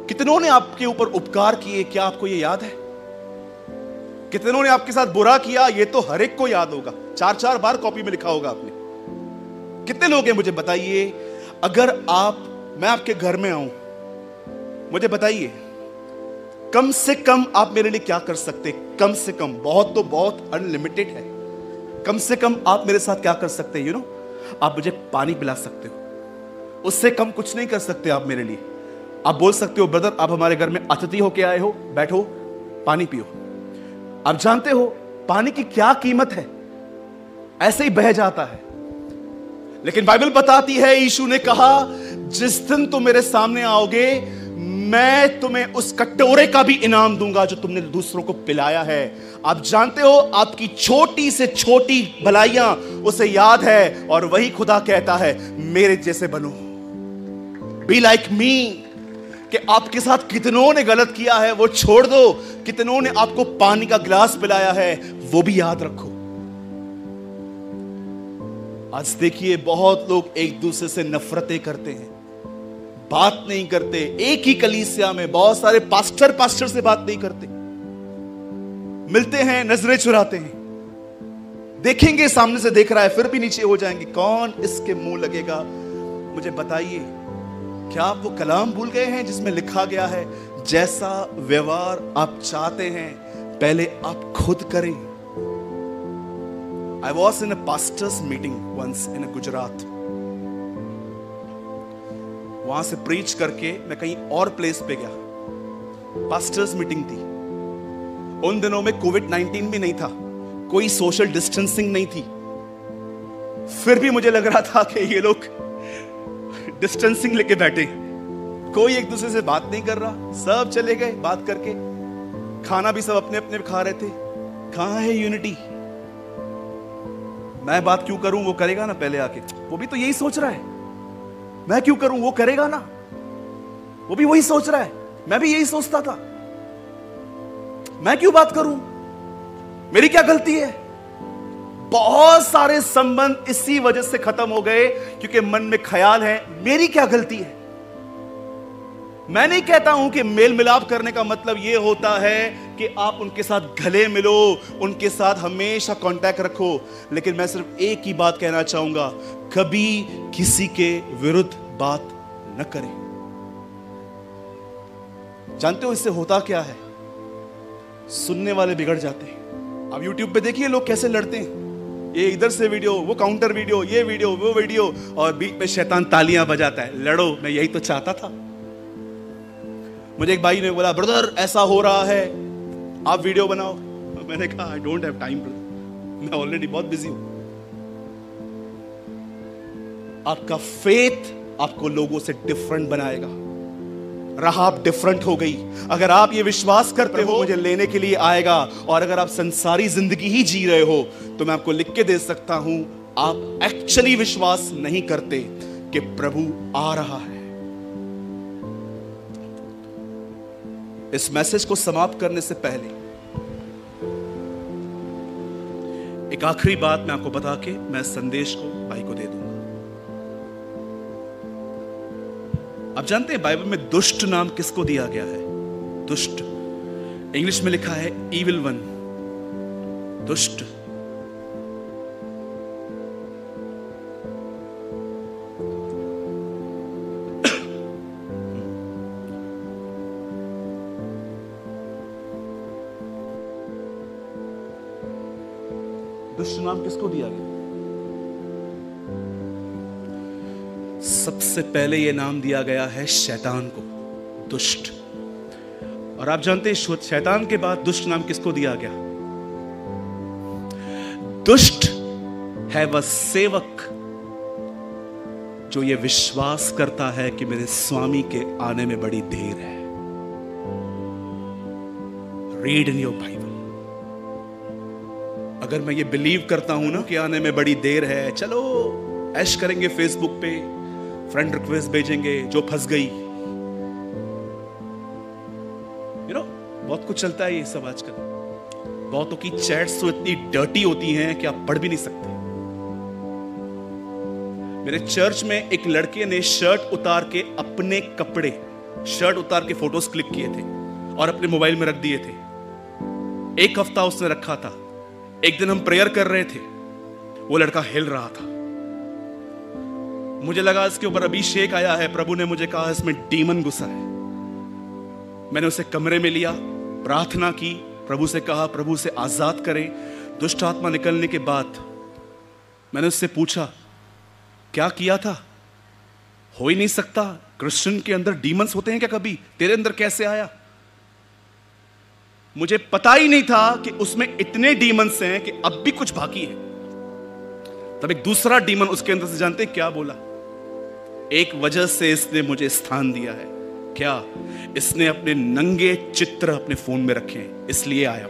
कितनों ने आपके ऊपर उपकार किए, क्या आपको ये याद है? कितनों ने आपके साथ बुरा किया, ये तो हर एक को याद होगा, 4-4 बार कॉपी में लिखा होगा आपने। कितने लोग हैं मुझे बताइए, अगर मैं आपके घर में आऊं, मुझे बताइए कम से कम आप मेरे लिए क्या कर सकते? कम से कम, बहुत तो बहुत अनलिमिटेड है, कम से कम आप मेरे साथ क्या कर सकते हैं? आप मुझे पानी पिला सकते हो, उससे कम कुछ नहीं कर सकते आप मेरे लिए। आप बोल सकते हो ब्रदर आप हमारे घर में अतिथि होके आए हो, बैठो पानी पियो। आप जानते हो पानी की क्या कीमत है, ऐसे ही बह जाता है। लेकिन बाइबल बताती है, यीशु ने कहा जिस दिन तुम मेरे सामने आओगे, मैं तुम्हें उस कटोरे का भी इनाम दूंगा जो तुमने दूसरों को पिलाया है। आप जानते हो आपकी छोटी से छोटी भलाइयां उसे याद है, और वही खुदा कहता है मेरे जैसे बनो, बी लाइक मी। कि आपके साथ कितनों ने गलत किया है वो छोड़ दो, कितनों ने आपको पानी का गिलास पिलाया है वो भी याद रखो। आज देखिए बहुत लोग एक दूसरे से नफरतें करते हैं, बात नहीं करते। एक ही कलीसिया में बहुत सारे पास्टर से बात नहीं करते, मिलते हैं नजरें चुराते हैं, देखेंगे सामने से देख रहा है फिर भी नीचे हो जाएंगे, कौन इसके मुंह लगेगा। मुझे बताइए क्या आप वो कलाम भूल गए हैं जिसमें लिखा गया है जैसा व्यवहार आप चाहते हैं पहले आप खुद करें। I was in a pastor's meeting once in Gujarat. वहां से प्रीच करके मैं कहीं और प्लेस पे गया, पास्टर्स मीटिंग थी। उन दिनों में कोविड-19 भी नहीं था, कोई सोशल डिस्टेंसिंग नहीं थी, फिर भी मुझे लग रहा था कि ये लोग डिस्टेंसिंग लेके बैठे, कोई एक दूसरे से बात नहीं कर रहा, सब चले गए बात करके, खाना भी सब अपने अपने खा रहे थे। कहां है यूनिटी? मैं बात क्यों करूं, वो करेगा ना पहले आके, वो भी तो यही सोच रहा है। मैं क्यों करूं, वो करेगा ना, वो भी वही सोच रहा है, मैं भी यही सोचता था। मैं क्यों बात करूं, मेरी क्या गलती है? बहुत सारे संबंध इसी वजह से खत्म हो गए क्योंकि मन में ख्याल है मेरी क्या गलती है। मैं नहीं कहता हूं कि मेल मिलाप करने का मतलब यह होता है कि आप उनके साथ गले मिलो, उनके साथ हमेशा कांटेक्ट रखो, लेकिन मैं सिर्फ एक ही बात कहना चाहूंगा, कभी किसी के विरुद्ध बात न करें। जानते हो इससे होता क्या है? सुनने वाले बिगड़ जाते हैं। अब YouTube पे देखिए लोग कैसे लड़ते हैं, ये इधर से वीडियो, वो काउंटर वीडियो, ये वीडियो, वो वीडियो, और बीच में शैतान तालियां बजाता है, लड़ो। मैं यही तो चाहता था। मुझे एक भाई ने बोला ब्रदर ऐसा हो रहा है, आप वीडियो बनाओ। मैंने कहा I don't have time brother, मैं ऑलरेडी बहुत बिजी हूं। आपका फेथ आपको लोगों से डिफरेंट बनाएगा। राह आप डिफरेंट हो गई अगर आप ये विश्वास करते हो मुझे लेने के लिए आएगा, और अगर आप संसारी जिंदगी ही जी रहे हो तो मैं आपको लिख के दे सकता हूं आप एक्चुअली विश्वास नहीं करते कि प्रभु आ रहा है। इस मैसेज को समाप्त करने से पहले एक आखिरी बात मैं आपको बता के मैं संदेश को भाई को दे दूंगा। आप जानते हैं बाइबल में दुष्ट नाम किसको दिया गया है? दुष्ट, इंग्लिश में लिखा है इविल वन, दुष्ट। दुष्ट नाम किसको दिया गया? सबसे पहले यह नाम दिया गया है शैतान को, दुष्ट। और आप जानते हैं शैतान के बाद दुष्ट नाम किसको दिया गया? दुष्ट है वह सेवक जो यह विश्वास करता है कि मेरे स्वामी के आने में बड़ी देर है। Read in your Bible. अगर मैं ये बिलीव करता हूं ना कि आने में बड़ी देर है, चलो ऐश करेंगे फेसबुक पे, फ्रेंड रिक्वेस्ट भेजेंगे, जो फंस गई, बहुत कुछ चलता है ये सब आजकल। बहुतों की चैट्स तो इतनी डर्टी होती हैं कि आप पढ़ भी नहीं सकते। मेरे चर्च में एक लड़के ने शर्ट उतार के अपने कपड़े शर्ट उतार के फोटोज क्लिक किए थे और अपने मोबाइल में रख दिए थे। 1 हफ्ता उसने रखा था। एक दिन हम प्रेयर कर रहे थे, वो लड़का हिल रहा था। मुझे लगा इसके ऊपर अभिषेक आया है। प्रभु ने मुझे कहा इसमें डीमन घुसा है। मैंने उसे कमरे में लिया, प्रार्थना की, प्रभु से कहा प्रभु से आजाद करें। दुष्ट आत्मा निकलने के बाद मैंने उससे पूछा क्या किया था? हो ही नहीं सकता, क्रिश्चियन के अंदर डीमंस होते हैं क्या कभी? तेरे अंदर कैसे आया? मुझे पता ही नहीं था कि उसमें इतने डीमंस हैं कि अब भी कुछ बाकी है। तब एक दूसरा डीमन उसके अंदर से, जानते क्या बोला? एक वजह से इसने मुझे स्थान दिया है। क्या? इसने अपने नंगे चित्र अपने फोन में रखे हैं, इसलिए आया।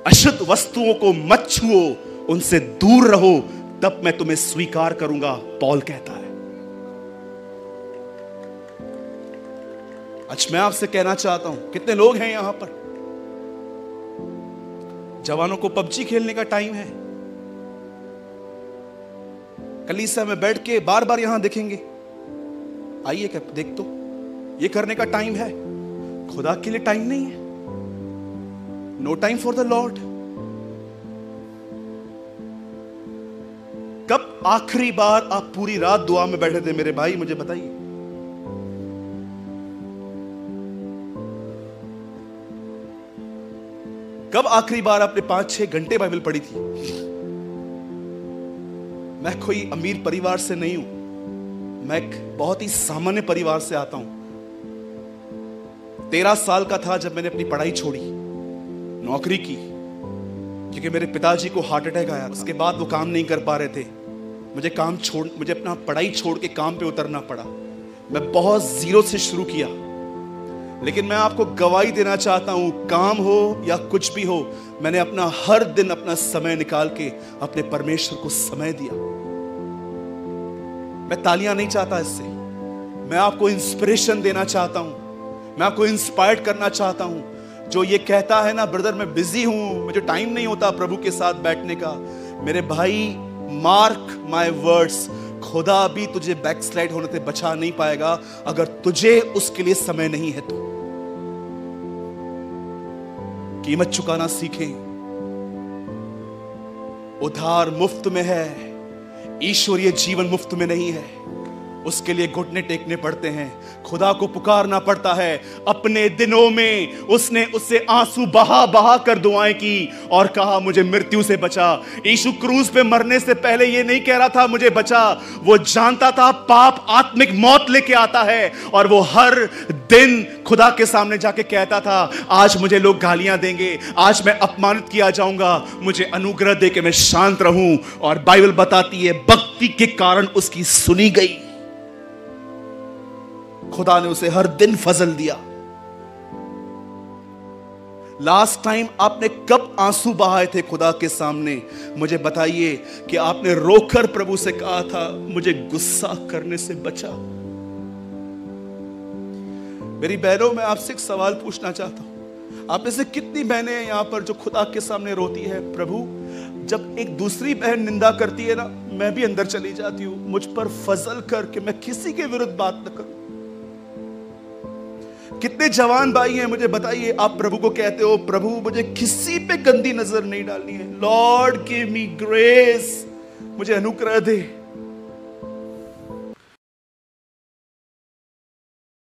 अशुद्ध वस्तुओं को मत छुओ, उनसे दूर रहो, तब मैं तुम्हें स्वीकार करूंगा, पौल कहता है। आज मैं आपसे कहना चाहता हूं, कितने लोग हैं यहां पर, जवानों को पबजी खेलने का टाइम है, कलीसिया में बैठ के बार बार यहां देखेंगे, आइए क्या देख तो, ये करने का टाइम है। खुदा के लिए टाइम नहीं है। No time for the Lord. कब आखिरी बार आप पूरी रात दुआ में बैठे थे मेरे भाई, मुझे बताइए। कब आखिरी बार आपने 5-6 घंटे बाइबल पढ़ी थी? मैं कोई अमीर परिवार से नहीं हूं, मैं एक बहुत ही सामान्य परिवार से आता हूं। 13 साल का था जब मैंने अपनी पढ़ाई छोड़ी, नौकरी की, क्योंकि मेरे पिताजी को हार्ट अटैक आया। उसके बाद वो काम नहीं कर पा रहे थे, मुझे अपना पढ़ाई छोड़ के काम पे उतरना पड़ा। मैं बहुत जीरो से शुरू किया, लेकिन मैं आपको गवाही देना चाहता हूं, काम हो या कुछ भी हो, मैंने अपना हर दिन अपना समय निकाल के अपने परमेश्वर को समय दिया। मैं तालियां नहीं चाहता इससे, मैं आपको इंस्पिरेशन देना चाहता हूं, मैं आपको इंस्पायर्ड करना चाहता हूं। जो ये कहता है ना, ब्रदर मैं बिजी हूं, मुझे टाइम नहीं होता प्रभु के साथ बैठने का, मेरे भाई मार्क माय वर्ड्स, खुदा भी तुझे बैकस्लाइड होने से बचा नहीं पाएगा अगर तुझे उसके लिए समय नहीं है तो। कीमत चुकाना सीखें। उधार मुफ्त में है, ईश्वरीय जीवन मुफ्त में नहीं है। उसके लिए घुटने टेकने पड़ते हैं, खुदा को पुकारना पड़ता है। अपने दिनों में उसने उससे आंसू बहा बहा कर दुआएं की और कहा मुझे मृत्यु से बचा। यीशु क्रूज पे मरने से पहले ये नहीं कह रहा था मुझे बचा, वो जानता था पाप आत्मिक मौत लेके आता है, और वो हर दिन खुदा के सामने जाके कहता था आज मुझे लोग गालियां देंगे, आज मैं अपमानित किया जाऊंगा, मुझे अनुग्रह दे के मैं शांत रहूं। और बाइबल बताती है भक्ति के कारण उसकी सुनी गई, खुदा ने उसे हर दिन फजल दिया। लास्ट टाइम आपने कब आंसू बहाए थे खुदा के सामने? मुझे बताइए कि आपने रोकर प्रभु से कहा था मुझे गुस्सा करने से बचा। मेरी बहनों, मैं आपसे एक सवाल पूछना चाहता हूं। आप में से कितनी बहनें हैं यहां पर जो खुदा के सामने रोती है, प्रभु जब एक दूसरी बहन निंदा करती है ना, मैं भी अंदर चली जाती हूं, मुझ पर फजल करके मैं किसी के विरुद्ध बात न करूं। कितने जवान भाई हैं मुझे बताइए, आप प्रभु को कहते हो प्रभु मुझे किसी पे गंदी नजर नहीं डालनी है, लॉर्ड गिव मी ग्रेस, मुझे अनुग्रह दे।